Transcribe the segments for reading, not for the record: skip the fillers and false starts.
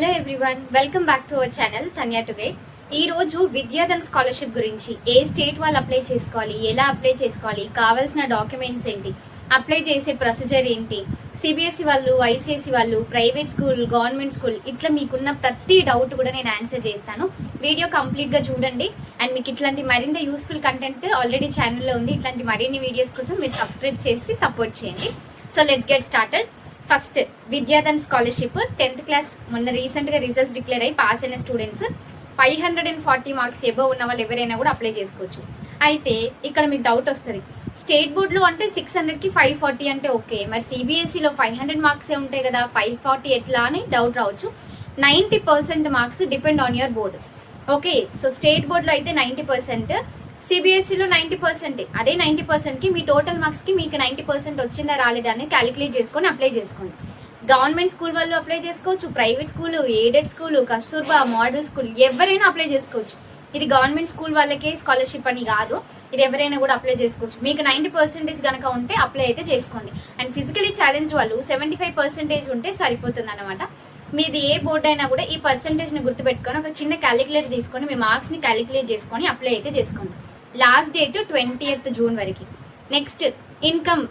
Hello everyone, welcome back to our channel Dhanya today. ఈ రోజు Vidyadhan scholarship గురించి ఏ state వాళ్ళు అప్లై చేసుకోవాలి, ఎలా అప్లై చేసుకోవాలి, కావాల్సిన డాక్యుమెంట్స్ ఏంటి, అప్లై చేసే ప్రొసీజర్ ఏంటి, సిబిఎస్ఈ వాళ్ళు, ఐసిఎస్ఈ వాళ్ళు, ప్రైవేట్ స్కూల్, గవర్నమెంట్ స్కూల్, ఇట్లా మీకున్న ప్రతి డౌట్ కూడా నేను ఆన్సర్ చేస్తాను. వీడియో కంప్లీట్గా చూడండి. అండ్ మీకు ఇట్లాంటి మరింత యూస్ఫుల్ కంటెంట్ ఆల్రెడీ ఛానల్లో ఉంది. ఇట్లాంటి మరిన్ని వీడియోస్ కోసం మీరు సబ్స్క్రైబ్ చేసి సపోర్ట్ చేయండి. So let's get started. First, Vidyadhan scholarship 10th class మొన్న రీసెంట్గా రిజల్ట్స్ డిక్లేర్ అయ్యి పాస్ అయిన స్టూడెంట్స్ 540 మార్క్స్ ఎబో ఉన్న వాళ్ళు ఎవరైనా కూడా అప్లై చేసుకోవచ్చు. అయితే ఇక్కడ మీకు డౌట్ వస్తుంది, స్టేట్ బోర్డులో అంటే 600కి 540 అంటే ఓకే, మరి సిబిఎస్ఈలో 500 మార్క్సే ఉంటాయి కదా, 540 ఎట్లా అని డౌట్ రావచ్చు. 90% marks depend on your board. Okay, so state బోర్డులో అయితే 90%, సిబిఎస్ఈలో 90%. అదే 90%కి మీ టోటల్ మార్క్స్కి మీకు 90% వచ్చిందా రాలేదా అని క్యాలిక్యులేట్ చేసుకొని అప్లై చేసుకోండి. గవర్నమెంట్ స్కూల్ వాళ్ళు అప్లై చేసుకోవచ్చు, private school, aided school, Kasturba model school, ఎవరైనా అప్లై చేసుకోవచ్చు. ఇది గవర్నమెంట్ స్కూల్ వాళ్ళకే స్కాలర్షిప్ అని కాదు, ఇది ఎవరైనా కూడా అప్లై చేసుకోవచ్చు. మీకు 90% కనుక ఉంటే అప్లై అయితే చేసుకోండి. అండ్ ఫిజికలీ ఛాలెంజ్ వాళ్ళు 75% ఉంటే సరిపోతుంది అనమాట. మీది ఏ బోర్డు అయినా కూడా ఈ పర్సంటేజ్ని గుర్తుపెట్టుకొని ఒక చిన్న క్యాలిక్యులేటర్ తీసుకొని మీ మార్క్స్ని క్యాలిక్యులేట్ చేసుకొని అప్లై అయితే చేసుకోండి. లాస్ట్ డేట్ 20th జూన్ వరకు. నెక్స్ట్, ఇన్కమ్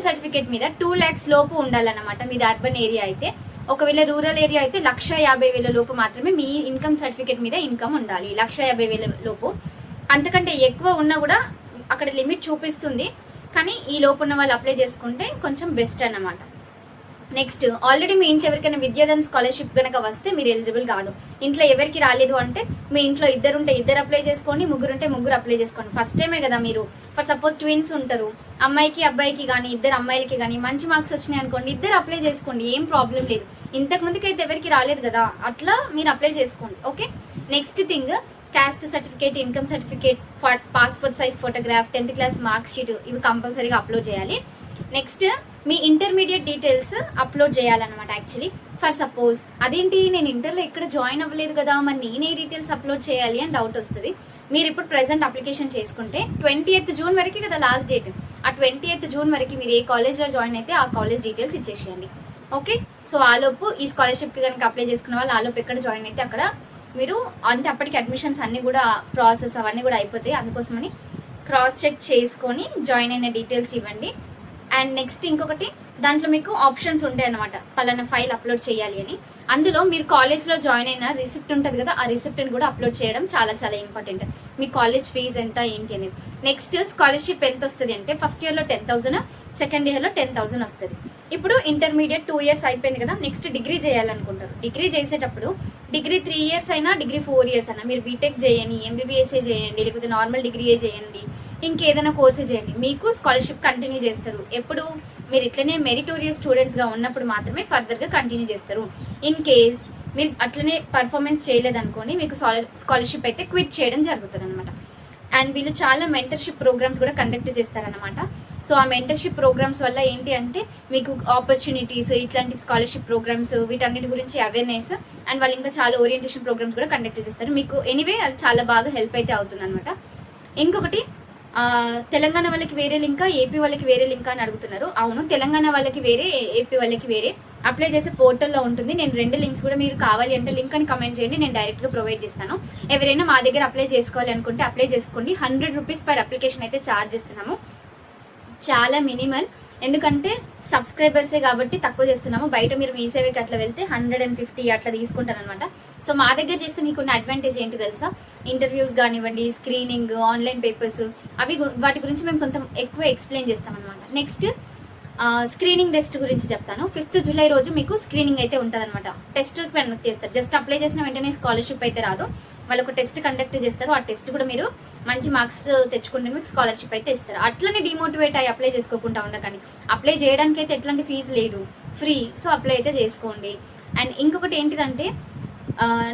సర్టిఫికేట్ మీద 2 lakhs లోపు ఉండాలన్నమాట. మీది అర్బన్ ఏరియా అయితే. ఒకవేళ రూరల్ ఏరియా అయితే 1,50,000 లోపు మాత్రమే మీ ఇన్కమ్ సర్టిఫికేట్ మీద ఇన్కమ్ ఉండాలి. 1,50,000 లోపు. అంతకంటే ఎక్కువ ఉన్నా కూడా అక్కడ లిమిట్ చూపిస్తుంది, కానీ ఈ లోపు ఉన్న వాళ్ళు అప్లై చేసుకుంటే కొంచెం బెస్ట్ అన్నమాట. నెక్స్ట్, ఆల్రెడీ మీ ఇంట్లో ఎవరికైనా విద్యాధన్ స్కాలర్షిప్ కనుక వస్తే మీరు ఎలిజిబుల్ కాదు. ఇంట్లో ఎవరికి రాలేదు అంటే మీ ఇంట్లో ఇద్దరుంటే ఇద్దరు అప్లై చేసుకోండి, ముగ్గురుంటే ముగ్గురు అప్లై చేసుకోండి. ఫస్ట్ టైమే కదా మీరు. ఫర్ సపోజ్ ట్విన్స్ ఉంటారు, అమ్మాయికి అబ్బాయికి కానీ ఇద్దరు అమ్మాయిలకి కానీ మంచి మార్క్స్ వచ్చినాయి అనుకోండి, ఇద్దరు అప్లై చేసుకోండి, ఏం ప్రాబ్లం లేదు. ఇంతకు ముందుకు అయితే ఎవరికి రాలేదు కదా, అట్లా మీరు అప్లై చేసుకోండి. Okay, next thing, caste certificate, income certificate, passport size photograph, 10th class mark sheet, ఇవి కంపల్సరీగా అప్లోడ్ చేయాలి. నెక్స్ట్, మీ ఇంటర్మీడియట్ డీటెయిల్స్ అప్లోడ్ చేయాలన్నమాట. యాక్చువల్లీ ఫర్ సపోజ్ అదేంటి నేను ఇంటర్లో ఎక్కడ జాయిన్ అవ్వలేదు కదా, మరి నేనే డీటెయిల్స్ అప్లోడ్ చేయాలి అని డౌట్ వస్తుంది. మీరు ఇప్పుడు ప్రెసెంట్ అప్లికేషన్ చేసుకుంటే 20th జూన్ వరకు కదా లాస్ట్ డేట్. ఆ 20th జూన్ వరకు మీరు ఏ కాలేజ్లో జాయిన్ అయితే ఆ కాలేజ్ డీటెయిల్స్ ఇచ్చేసేయండి. ఓకే, సో ఆలోపు ఈ స్కాలర్షిప్కి కనుక అప్లై చేసుకున్న వాళ్ళు ఆలోపు ఎక్కడ జాయిన్ అయితే అక్కడ మీరు, అంటే అప్పటికి అడ్మిషన్స్ అన్నీ కూడా ప్రాసెస్ అవన్నీ కూడా అయిపోతాయి. అందుకోసమని క్రాస్ చెక్ చేసుకొని జాయిన్ అయిన డీటెయిల్స్ ఇవ్వండి. అండ్ నెక్స్ట్ ఇంకొకటి, దాంట్లో మీకు ఆప్షన్స్ ఉంటాయి అన్నమాట, పలానా ఫైల్ అప్లోడ్ చేయాలి అని. అందులో మీరు కాలేజ్లో జాయిన్ అయిన రిసిప్ట్ ఉంటుంది కదా, ఆ రిసిప్ట్ని కూడా అప్లోడ్ చేయడం చాలా చాలా ఇంపార్టెంట్. మీ కాలేజ్ ఫీజు ఎంత ఏంటి అనేది. నెక్స్ట్, స్కాలర్షిప్ ఎంత వస్తుంది అంటే ఫస్ట్ ఇయర్లో 10,000, సెకండ్ ఇయర్లో 10,000 వస్తుంది. ఇప్పుడు ఇంటర్మీడియట్ 2 years అయిపోయింది కదా, నెక్స్ట్ డిగ్రీ చేయాలనుకుంటారు. డిగ్రీ చేసేటప్పుడు డిగ్రీ 3 years అయినా, డిగ్రీ 4 years అయినా, మీరు బీటెక్ చేయండి, ఎంబీబీఎస్ఏ చేయండి, లేకపోతే నార్మల్ డిగ్రీయే చేయండి, ఇంకేదైనా కోర్సే చేయండి, మీకు స్కాలర్షిప్ కంటిన్యూ చేస్తారు. ఎప్పుడు మీరు ఇట్లనే మెరిటోరియస్ స్టూడెంట్స్గా ఉన్నప్పుడు మాత్రమే ఫర్దర్గా కంటిన్యూ చేస్తారు. ఇన్ కేస్ మీరు అట్లనే పర్ఫార్మెన్స్ చేయలేదనుకోండి, మీకు స్కాలర్షిప్ అయితే క్విట్ చేయడం జరుగుతుంది అనమాట. అండ్ వీళ్ళు చాలా మెంటర్షిప్ ప్రోగ్రామ్స్ కూడా కండక్ట్ చేస్తారనమాట. సో ఆ మెంటర్షిప్ ప్రోగ్రామ్స్ వల్ల ఏంటి అంటే మీకు ఆపర్చునిటీస్, ఇట్లాంటి స్కాలర్షిప్ ప్రోగ్రామ్స్, వీటన్నిటి గురించి అవేర్నెస్, అండ్ వాళ్ళు ఇంకా చాలా ఓరియంటేషన్ ప్రోగ్రామ్స్ కూడా కండక్ట్ చేస్తారు. మీకు ఎనీవే అది చాలా బాగా హెల్ప్ అయితే అవుతుంది అనమాట. ఇంకొకటి, తెలంగాణ వాళ్ళకి వేరే లింకా, ఏపీ వాళ్ళకి వేరే లింకా అని అడుగుతున్నారు. అవును, తెలంగాణ వాళ్ళకి వేరే, ఏపీ వాళ్ళకి వేరే. అప్లై చేసే పోర్టల్లో ఉంటుంది. నేను 2 లింక్స్ కూడా, మీరు కావాలి అంటే లింక్ అని కమెంట్ చేయండి, నేను డైరెక్ట్గా ప్రొవైడ్ చేస్తాను. ఎవరైనా మా దగ్గర అప్లై చేసుకోవాలి అనుకుంటే అప్లై చేసుకోండి. 100 rupees పర్ అప్లికేషన్ అయితే ఛార్జ్ చేస్తున్నాము. చాలా మినిమల్, ఎందుకంటే సబ్స్క్రైబర్సే కాబట్టి తక్కువ చేస్తున్నాము. బయట మీరు మీ సేవకి అట్లా వెళ్తే 150 అట్లా తీసుకుంటారు అనమాట. సో మా దగ్గర చేస్తే మీకున్న అడ్వాంటేజ్ ఏంటి తెలుసా, ఇంటర్వ్యూస్ కానివ్వండి, స్క్రీనింగ్, ఆన్లైన్ పేపర్స్, అవి వాటి గురించి మేము కొంత ఎక్కువ ఎక్స్ప్లెయిన్ చేస్తాం అనమాట. నెక్స్ట్, స్క్రీనింగ్ టెస్ట్ గురించి చెప్తాను. 5th జూలై రోజు మీకు స్క్రీనింగ్ అయితే ఉంటుంది అనమాట. టెస్ట్ కండక్ట్ చేస్తారు. జస్ట్ అప్లై చేసిన వెంటనే స్కాలర్షిప్ అయితే రాదు, వాళ్ళు ఒక టెస్ట్ కండక్ట్ చేస్తారు. ఆ టెస్ట్ కూడా మీరు మంచి మార్క్స్ తెచ్చుకుంటే మీకు స్కాలర్షిప్ అయితే ఇస్తారు. అట్లనే డిమోటివేట్ అయ్యి అప్లై చేసుకోకుండా ఉండకండి. అప్లై చేయడానికి అయితే ఎట్లాంటి ఫీజు లేదు, ఫ్రీ. సో అప్లై అయితే చేసుకోండి. అండ్ ఇంకొకటి ఏంటిదంటే,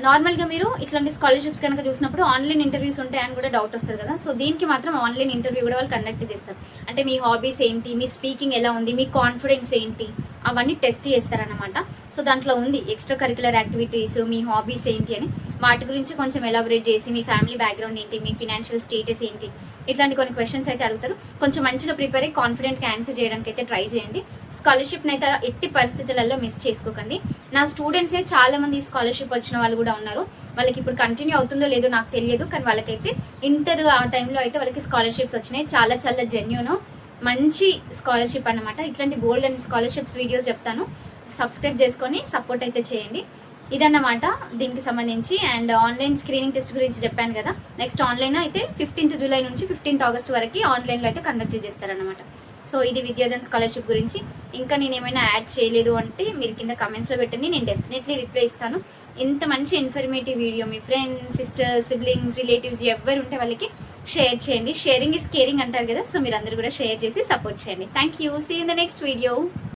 నార్మల్గా మీరు ఇట్లాంటి స్కాలర్షిప్స్ కనుక చూసినప్పుడు ఆన్లైన్ ఇంటర్వ్యూస్ ఉంటాయని కూడా డౌట్ వస్తుంది కదా, సో దీనికి మాత్రం ఆన్లైన్ ఇంటర్వ్యూ కూడా వాళ్ళు కండక్ట్ చేస్తారు. అంటే మీ హాబీస్ ఏంటి, మీ స్పీకింగ్ ఎలా ఉంది, మీ కాన్ఫిడెన్స్ ఏంటి, అవన్నీ టెస్ట్ చేస్తారనమాట. సో దాంట్లో ఉంది ఎక్స్ట్రా కరిక్యులర్ యాక్టివిటీస్, మీ హాబీస్ ఏంటి అని, వాటి గురించి కొంచెం ఎలాబరేట్ చేసి మీ ఫ్యామిలీ బ్యాక్గ్రౌండ్ ఏంటి, మీ ఫినాన్షియల్ స్టేటస్ ఏంటి, ఇట్లాంటి కొన్ని క్వశ్చన్స్ అయితే అడుగుతారు. కొంచెం మంచిగా ప్రిపేర్ అయ్యి కాన్ఫిడెంట్గా ఆన్సర్ చేయడానికి అయితే ట్రై చేయండి. స్కాలర్షిప్ని అయితే ఎట్టి పరిస్థితులలో మిస్ చేసుకోకండి. నా స్టూడెంట్సే చాలా మంది స్కాలర్షిప్ వచ్చిన వాళ్ళు కూడా ఉన్నారు. వాళ్ళకి ఇప్పుడు కంటిన్యూ అవుతుందో లేదో నాకు తెలియదు, కానీ వాళ్ళకైతే ఇంటర్ ఆ టైంలో అయితే వాళ్ళకి స్కాలర్షిప్స్ వచ్చినాయి. చాలా చాలా జెన్యూన్ మంచి స్కాలర్షిప్ అనమాట. ఇట్లాంటి బోల్డ్ అండ్ స్కాలర్షిప్స్ వీడియోస్ చెప్తాను, సబ్స్క్రైబ్ చేసుకొని సపోర్ట్ అయితే చేయండి. ఇదన్నమాట దీనికి సంబంధించి. అండ్ ఆన్లైన్ స్క్రీనింగ్ టెస్ట్ గురించి చెప్పాను కదా, నెక్స్ట్ ఆన్లైన్ అయితే 15th జూలై నుంచి 15th ఆగస్ట్ వరకు ఆన్లైన్లో అయితే కండక్ట్ చేస్తారనమాట. సో ఇది విద్యాధన్ స్కాలర్షిప్ గురించి. ఇంకా నేను ఏమైనా యాడ్ చేయలేదు అంటే మీరు కింద కమెంట్స్లో పెట్టండి, నేను డెఫినెట్లీ రిప్లై ఇస్తాను. ఇంత మంచి ఇన్ఫర్మేటివ్ వీడియో మీ ఫ్రెండ్స్, సిస్టర్స్, సిబ్లింగ్స్, రిలేటివ్స్ ఎవరు ఉంటే వాళ్ళకి షేర్ చేయండి. షేరింగ్ ఇస్ కేరింగ్ అంటారు కదా, సో మీరు అందరూ కూడా షేర్ చేసి సపోర్ట్ చేయండి. Thank you. See you in the next video.